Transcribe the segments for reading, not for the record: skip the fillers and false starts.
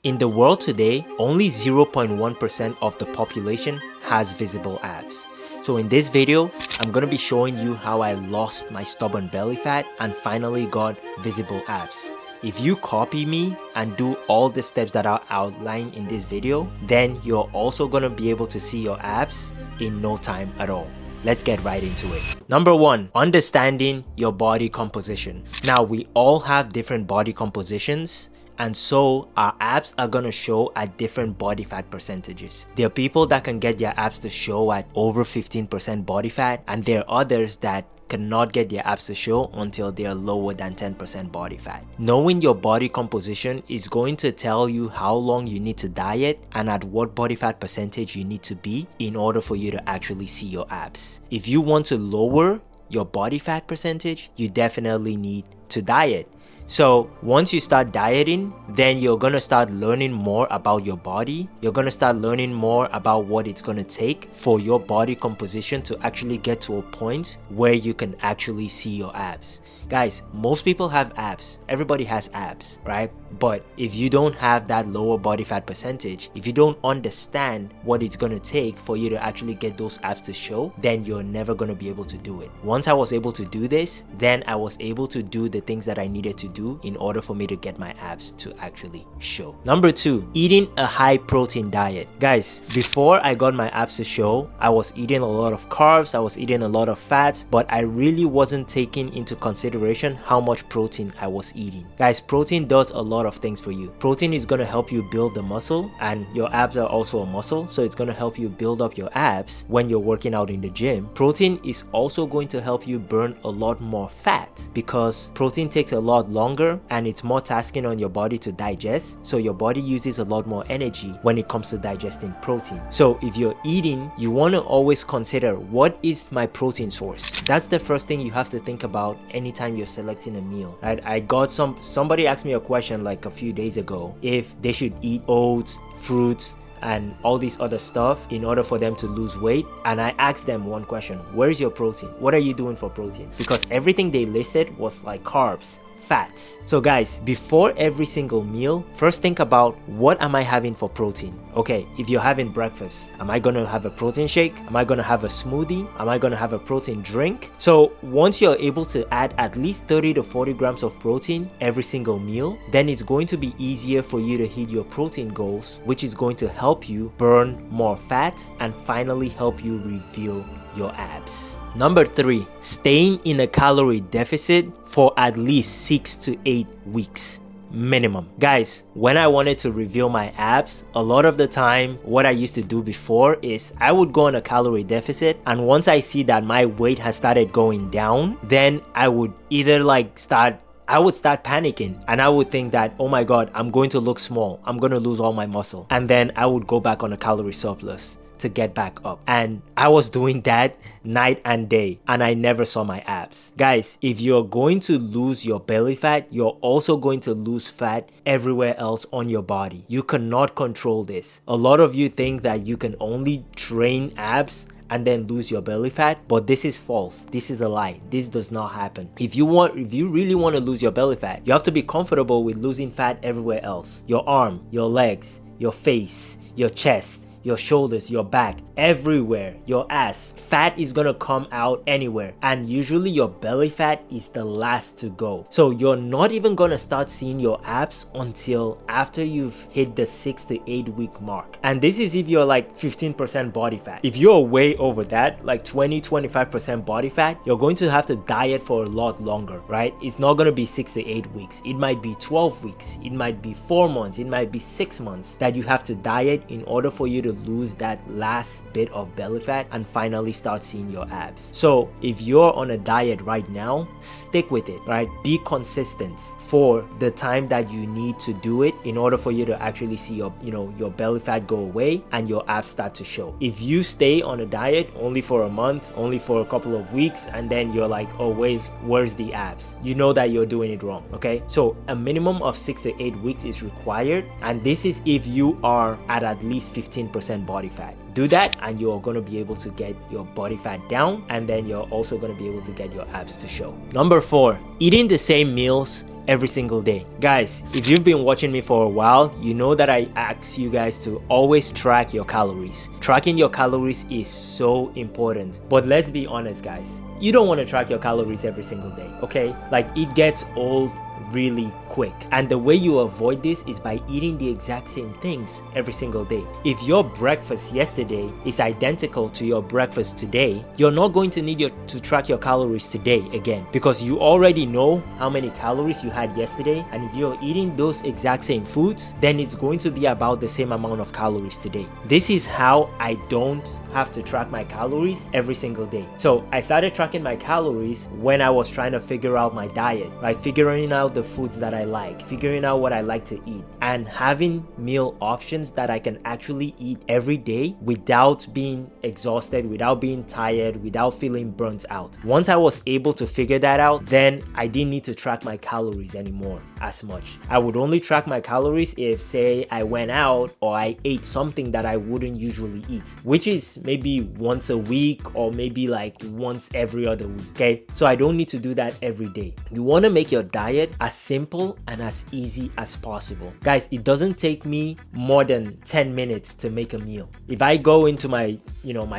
In the world today, only 0.1% of the population has visible abs. So in this video, I'm gonna be showing you how I lost my stubborn belly fat and finally got visible abs. If you copy me and do all the steps that are outlined in this video, then you're also gonna be able to see your abs in no time at all. Let's get right into it. Number 1, understanding your body composition. Now, we all have different body compositions, and so our abs are gonna show at different body fat percentages. There are people that can get their abs to show at over 15% body fat, and there are others that cannot get their abs to show until they are lower than 10% body fat. Knowing your body composition is going to tell you how long you need to diet and at what body fat percentage you need to be in order for you to actually see your abs. If you want to lower your body fat percentage, you definitely need to diet. So once you start dieting, then you're gonna start learning more about your body. You're gonna start learning more about what it's gonna take for your body composition to actually get to a point where you can actually see your abs. Guys, most people have abs. Everybody has abs, right? But if you don't have that lower body fat percentage, if you don't understand what it's gonna take for you to actually get those abs to show, then you're never gonna be able to do it. Once I was able to do this, then I was able to do the things that I needed to do in order for me to get my abs to actually show. Number 2, eating a high protein diet. Guys, before I got my abs to show, I was eating a lot of carbs, I was eating a lot of fats, but I really wasn't taking into consideration how much protein I was eating. Guys, protein does a lot of things for you. Protein is going to help you build the muscle, and your abs are also a muscle, so it's going to help you build up your abs when you're working out in the gym. Protein is also going to help you burn a lot more fat because protein takes a lot longer and it's more tasking on your body to digest, so your body uses a lot more energy when it comes to digesting protein. So if you're eating, you want to always consider, what is my protein source? That's the first thing you have to think about anytime you're selecting a meal, right? I got somebody asked me a question like a few days ago if they should eat oats, fruits, and all this other stuff in order for them to lose weight, and I asked them one question: where's your protein? What are you doing for protein? Because everything they listed was like carbs, fats. So guys, before every single meal, first think about, what am I having for protein? Okay, if you're having breakfast, am I gonna have a protein shake? Am I gonna have a smoothie? Am I gonna have a protein drink? So once you're able to add at least 30 to 40 grams of protein every single meal, then it's going to be easier for you to hit your protein goals, which is going to help you burn more fat and finally help you reveal your abs. Number 3, staying in a calorie deficit for at least 6 to 8 weeks minimum. Guys, when I wanted to reveal my abs, a lot of the time what I used to do before is I would go on a calorie deficit, and once I see that my weight has started going down, then I would either start panicking, and I would think that, oh my god, I'm going to look small, I'm going to lose all my muscle, and then I would go back on a calorie surplus to get back up. And I was doing that night and day, and I never saw my abs. Guys, if you're going to lose your belly fat, you're also going to lose fat everywhere else on your body. You cannot control this. A lot of you think that you can only train abs and then lose your belly fat, but this is false. This is a lie. This does not happen. If you really want to lose your belly fat, you have to be comfortable with losing fat everywhere else. Your arm, your legs, your face, your chest, your shoulders, your back, everywhere, your ass. Fat is gonna come out anywhere, and usually your belly fat is the last to go. So you're not even gonna start seeing your abs until after you've hit the 6 to 8 week mark. And this is if you're like 15% body fat. If you're way over that, like 20-25% body fat, you're going to have to diet for a lot longer, right? It's not gonna be 6 to 8 weeks. It might be 12 weeks. It might be 4 months. It might be 6 months that you have to diet in order for you to lose that last bit of belly fat and finally start seeing your abs. So if you're on a diet right now, stick with it, right? Be consistent for the time that you need to do it in order for you to actually see your belly fat go away and your abs start to show. If you stay on a diet only for a month, only for a couple of weeks, and then you're like, oh wait, where's the abs? You know that you're doing it wrong. Okay, so a minimum of 6 to 8 weeks is required, and this is if you are at least 15% body fat. Do that and you're going to be able to get your body fat down, and then you're also going to be able to get your abs to show. Number 4, eating the same meals every single day. Guys, if you've been watching me for a while, you know that I ask you guys to always track your calories. Tracking your calories is so important. But let's be honest, guys. You don't want to track your calories every single day, okay? Like, it gets old really quick. And the way you avoid this is by eating the exact same things every single day. If your breakfast yesterday is identical to your breakfast today, you're not going to need to track your calories today again, because you already know how many calories you had yesterday. And if you're eating those exact same foods, then it's going to be about the same amount of calories today. This is how I don't have to track my calories every single day. So I started tracking my calories when I was trying to figure out my diet, right? Figuring out the foods that I like, figuring out what I like to eat, and having meal options that I can actually eat every day without being exhausted, without being tired, without feeling burnt out. Once I was able to figure that out, then I didn't need to track my calories anymore as much. I would only track my calories if, say, I went out or I ate something that I wouldn't usually eat, which is maybe once a week or maybe like once every other week, okay? So I don't need to do that every day. You want to make your diet as simple and as easy as possible. Guys, it doesn't take me more than 10 minutes to make a meal. If I go into my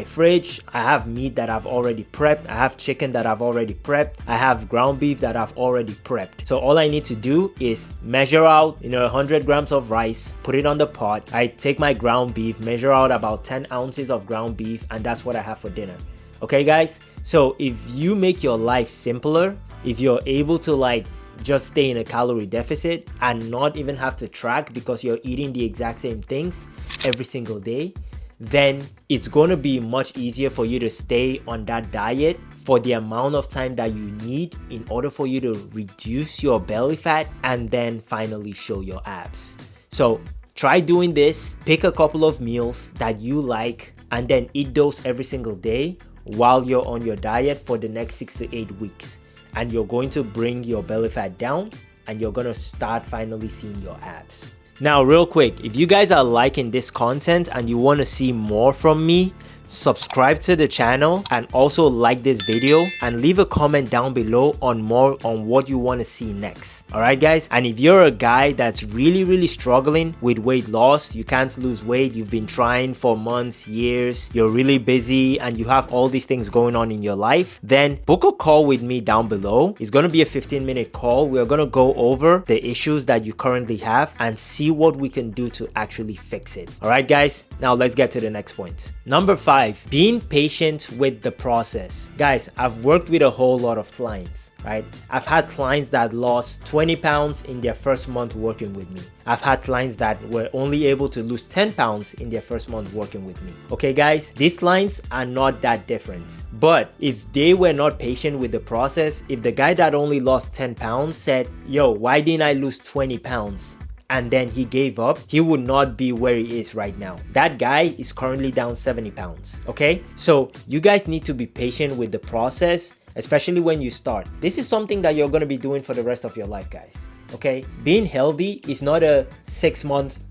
fridge, I have meat that I've already prepped, I have chicken that I've already prepped, I have ground beef that I've already prepped. So all I need to do is measure out 100 grams of rice, put it on the pot. I take my ground beef, measure out about 10 ounces of ground beef, and that's what I have for dinner. Okay, guys? So if you make your life simpler, if you're able to just stay in a calorie deficit and not even have to track because you're eating the exact same things every single day, then it's going to be much easier for you to stay on that diet for the amount of time that you need in order for you to reduce your belly fat and then finally show your abs. So try doing this, pick a couple of meals that you like, and then eat those every single day while you're on your diet for the next 6 to 8 weeks. And you're going to bring your belly fat down and you're going to start finally seeing your abs. Now, real quick, if you guys are liking this content and you want to see more from me, subscribe to the channel and also like this video and leave a comment down below on more on what you want to see next. All right, guys? And if you're a guy that's really struggling with weight loss, you can't lose weight, you've been trying for months, years, you're really busy and you have all these things going on in your life, then book a call with me down below. It's going to be a 15-minute call. We're going to go over the issues that you currently have and see what we can do to actually fix it. All right, guys? Now let's get to the next point. Number 5, being patient with the process. Guys, I've worked with a whole lot of clients, right? I've had clients that lost 20 pounds in their first month working with me. I've had clients that were only able to lose 10 pounds in their first month working with me. Okay, guys, these clients are not that different. But if they were not patient with the process, if the guy that only lost 10 pounds said, yo, why didn't I lose 20 pounds? And then he gave up, he would not be where he is right now. That guy is currently down 70 pounds, okay? So you guys need to be patient with the process, especially when you start. This is something that you're going to be doing for the rest of your life, guys, okay? Being healthy is not a 6-month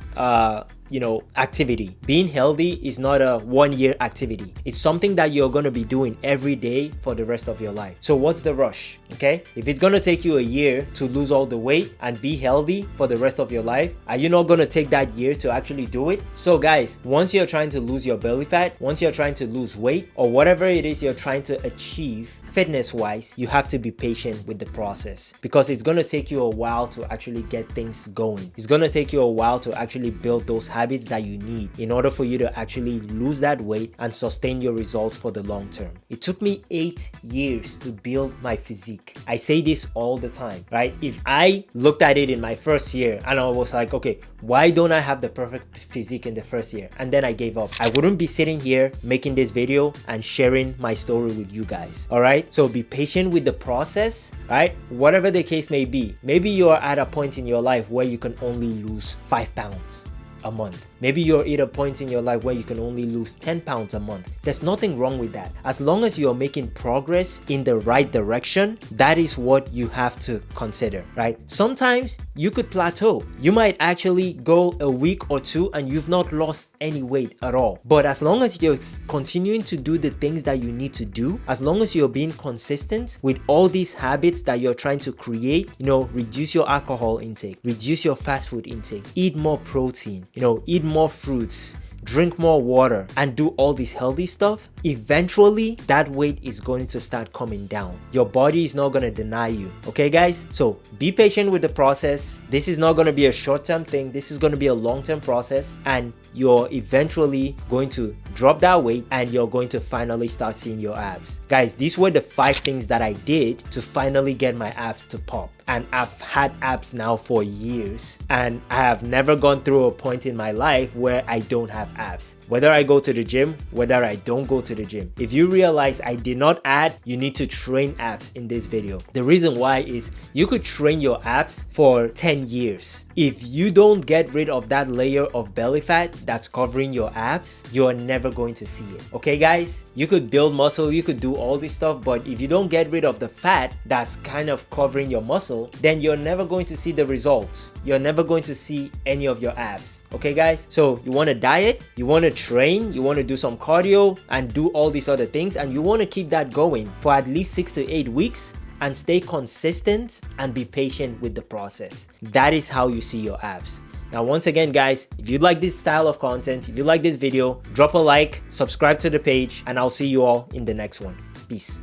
activity. Being healthy is not a 1-year activity. It's something that you're going to be doing every day for the rest of your life. So what's the rush? Okay, if it's going to take you a year to lose all the weight and be healthy for the rest of your life, are you not going to take that year to actually do it? So guys, once you're trying to lose your belly fat, once you're trying to lose weight, or whatever it is you're trying to achieve fitness wise, you have to be patient with the process, because it's going to take you a while to actually get things going. It's going to take you a while to actually build those habits that you need in order for you to actually lose that weight and sustain your results for the long term. It took me 8 years to build my physique. I say this all the time, right? If I looked at it in my first year and I was like, okay, why don't I have the perfect physique in the first year? And then I gave up, I wouldn't be sitting here making this video and sharing my story with you guys. All right, so be patient with the process, right? Whatever the case may be. Maybe you're at a point in your life where you can only lose 5 pounds. a month. Maybe you're at a point in your life where you can only lose 10 pounds a month. There's nothing wrong with that. As long as you're making progress in the right direction, that is what you have to consider, right? Sometimes you could plateau. You might actually go a week or two and you've not lost any weight at all. But as long as you're continuing to do the things that you need to do, as long as you're being consistent with all these habits that you're trying to create, reduce your alcohol intake, reduce your fast food intake, eat more protein, eat more fruits, drink more water, and do all this healthy stuff, eventually that weight is going to start coming down. Your body is not going to deny you. Okay, guys? So be patient with the process. This is not going to be a short-term thing. This is going to be a long-term process, and you're eventually going to drop that weight and you're going to finally start seeing your abs. Guys, these were the 5 things that I did to finally get my abs to pop. And I've had abs now for years, and I have never gone through a point in my life where I don't have abs. Whether I go to the gym, whether I don't go to the gym. If you realize I did not add, you need to train abs in this video. The reason why is you could train your abs for 10 years. If you don't get rid of that layer of belly fat that's covering your abs, you're never going to see it. Okay, guys? You could build muscle, you could do all this stuff, but if you don't get rid of the fat that's kind of covering your muscle, then you're never going to see the results. You're never going to see any of your abs. Okay, guys? So you want to diet, you want to train, you want to do some cardio and do all these other things, and you want to keep that going for at least 6 to 8 weeks and stay consistent and be patient with the process. That is how you see your abs. Now, once again, guys, if you like this style of content, if you like this video, drop a like, subscribe to the page, and I'll see you all in the next one. Peace.